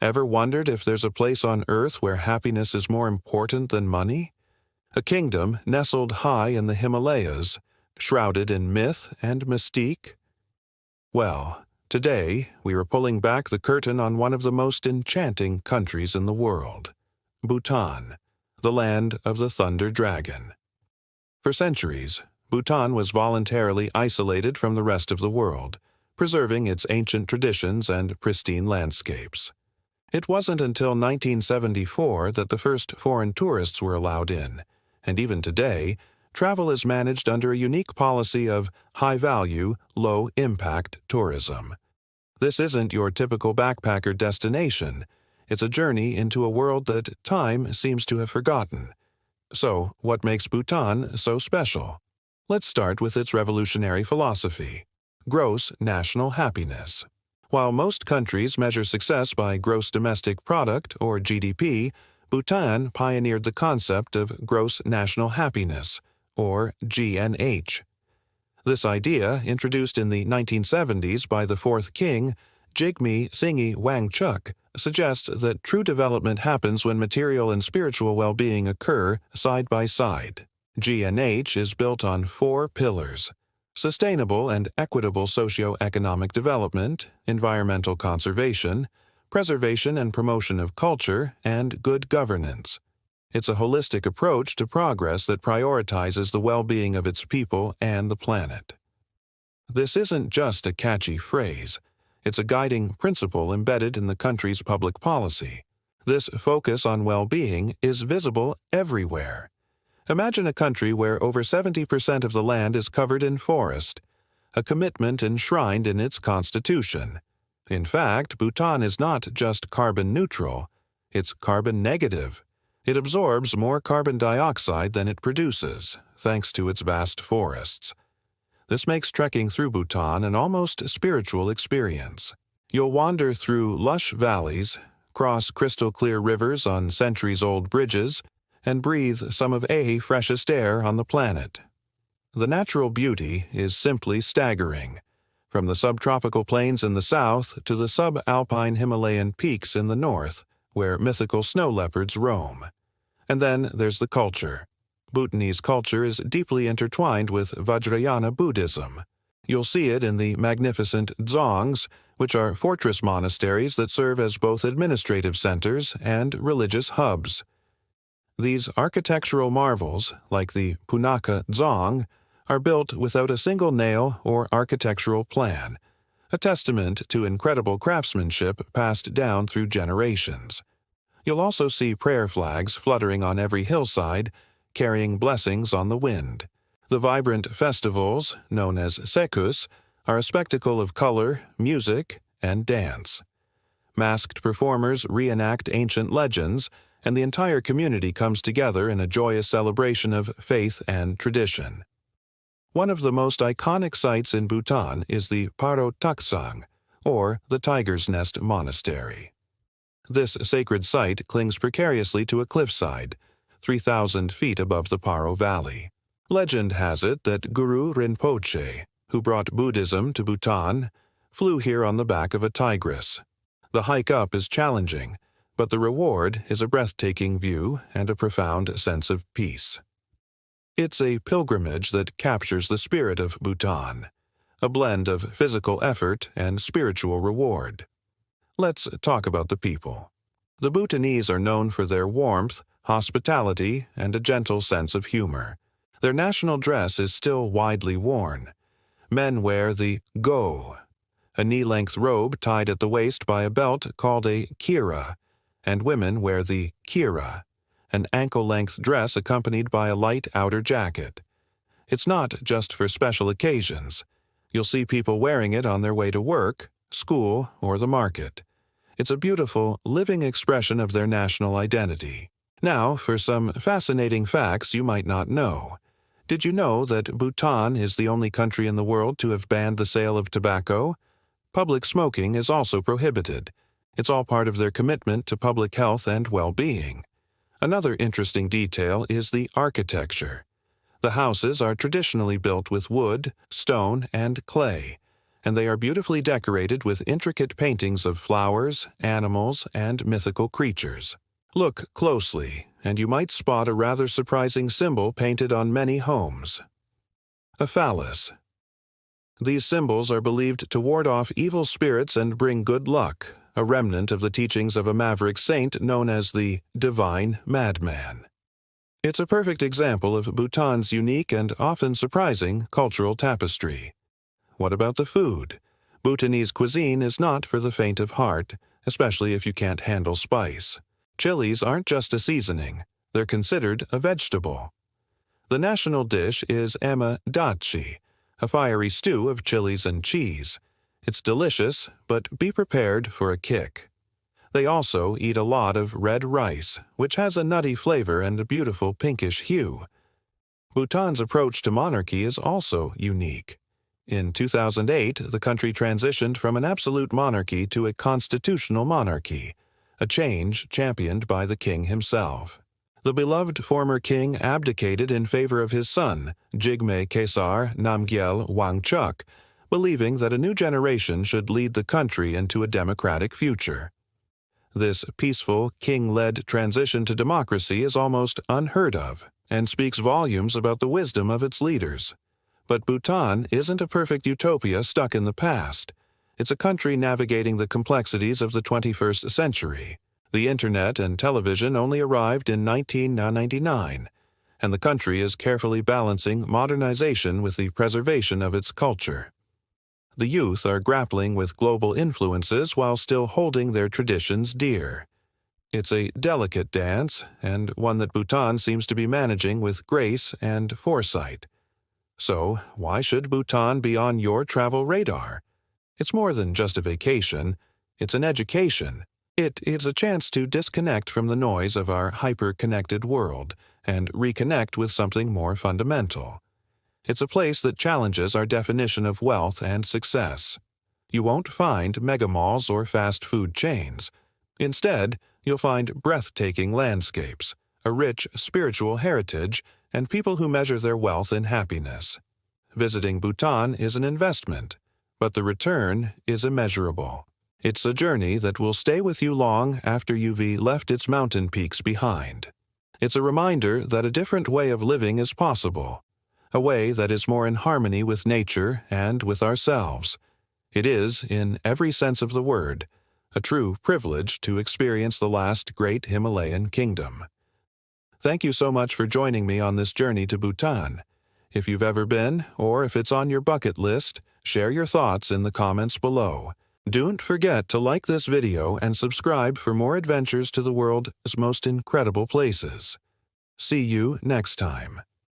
Ever wondered if there's a place on Earth where happiness is more important than money? A kingdom nestled high in the Himalayas, shrouded in myth and mystique? Well, today we are pulling back the curtain on one of the most enchanting countries in the world, Bhutan, the land of the Thunder Dragon. For centuries, Bhutan was voluntarily isolated from the rest of the world, preserving its ancient traditions and pristine landscapes. It wasn't until 1974 that the first foreign tourists were allowed in, and even today, travel is managed under a unique policy of high-value, low-impact tourism. This isn't your typical backpacker destination. It's a journey into a world that time seems to have forgotten. So, what makes Bhutan so special? Let's start with its revolutionary philosophy: gross national happiness. While most countries measure success by gross domestic product, or GDP, Bhutan pioneered the concept of gross national happiness, or GNH. This idea, introduced in the 1970s by the fourth king, Jigme Singye Wangchuck, suggests that true development happens when material and spiritual well-being occur side by side. GNH is built on 4 pillars: sustainable and equitable socio-economic development, environmental conservation, preservation and promotion of culture, and good governance. It's a holistic approach to progress that prioritizes the well-being of its people and the planet. This isn't just a catchy phrase. It's a guiding principle embedded in the country's public policy. This focus on well-being is visible everywhere. Imagine a country where over 70% of the land is covered in forest, a commitment enshrined in its constitution. In fact, Bhutan is not just carbon neutral, it's carbon negative. It absorbs more carbon dioxide than it produces, thanks to its vast forests. This makes trekking through Bhutan an almost spiritual experience. You'll wander through lush valleys, cross crystal-clear rivers on centuries-old bridges, and breathe some of the freshest air on the planet. The natural beauty is simply staggering, from the subtropical plains in the south to the subalpine Himalayan peaks in the north, where mythical snow leopards roam. And then there's the culture. Bhutanese culture is deeply intertwined with Vajrayana Buddhism. You'll see it in the magnificent dzongs, which are fortress monasteries that serve as both administrative centers and religious hubs. These architectural marvels, like the Punakha Dzong, are built without a single nail or architectural plan, a testament to incredible craftsmanship passed down through generations. You'll also see prayer flags fluttering on every hillside, carrying blessings on the wind. The vibrant festivals, known as sekus, are a spectacle of color, music, and dance. Masked performers reenact ancient legends, and the entire community comes together in a joyous celebration of faith and tradition. One of the most iconic sites in Bhutan is the Paro Taksang, or the Tiger's Nest Monastery. This sacred site clings precariously to a cliffside, 3,000 feet above the Paro Valley. Legend has it that Guru Rinpoche, who brought Buddhism to Bhutan, flew here on the back of a tigress. The hike up is challenging, but the reward is a breathtaking view and a profound sense of peace. It's a pilgrimage that captures the spirit of Bhutan, a blend of physical effort and spiritual reward. Let's talk about the people. The Bhutanese are known for their warmth, hospitality, and a gentle sense of humor. Their national dress is still widely worn. Men wear the go, a knee-length robe tied at the waist by a belt called a kira, and women wear the kira, an ankle-length dress accompanied by a light outer jacket. It's not just for special occasions. You'll see people wearing it on their way to work, school, or the market. It's a beautiful, living expression of their national identity. Now, for some fascinating facts you might not know. Did you know that Bhutan is the only country in the world to have banned the sale of tobacco? Public smoking is also prohibited. It's all part of their commitment to public health and well-being. Another interesting detail is the architecture. The houses are traditionally built with wood, stone, and clay, and they are beautifully decorated with intricate paintings of flowers, animals, and mythical creatures. Look closely, and you might spot a rather surprising symbol painted on many homes. A phallus. These symbols are believed to ward off evil spirits and bring good luck, a remnant of the teachings of a maverick saint known as the Divine Madman. It's a perfect example of Bhutan's unique and often surprising cultural tapestry. What about the food? Bhutanese cuisine is not for the faint of heart, especially if you can't handle spice. Chilies aren't just a seasoning, they're considered a vegetable. The national dish is dachi, a fiery stew of chilies and cheese. It's delicious, but be prepared for a kick. They also eat a lot of red rice, which has a nutty flavor and a beautiful pinkish hue. Bhutan's approach to monarchy is also unique. In 2008, the country transitioned from an absolute monarchy to a constitutional monarchy, a change championed by the king himself. The beloved former king abdicated in favor of his son, Jigme Kesar Namgyel Wangchuck, believing that a new generation should lead the country into a democratic future. This peaceful, king-led transition to democracy is almost unheard of and speaks volumes about the wisdom of its leaders. But Bhutan isn't a perfect utopia stuck in the past. It's a country navigating the complexities of the 21st century. The internet and television only arrived in 1999, and the country is carefully balancing modernization with the preservation of its culture. The youth are grappling with global influences while still holding their traditions dear. It's a delicate dance, and one that Bhutan seems to be managing with grace and foresight. So, why should Bhutan be on your travel radar? It's more than just a vacation, it's an education. It is a chance to disconnect from the noise of our hyper-connected world and reconnect with something more fundamental. It's a place that challenges our definition of wealth and success. You won't find megamalls or fast food chains. Instead, you'll find breathtaking landscapes, a rich spiritual heritage, and people who measure their wealth in happiness. Visiting Bhutan is an investment, but the return is immeasurable. It's a journey that will stay with you long after you've left its mountain peaks behind. It's a reminder that a different way of living is possible, a way that is more in harmony with nature and with ourselves. It is, in every sense of the word, a true privilege to experience the last great Himalayan kingdom. Thank you so much for joining me on this journey to Bhutan. If you've ever been, or if it's on your bucket list, share your thoughts in the comments below. Don't forget to like this video and subscribe for more adventures to the world's most incredible places. See you next time.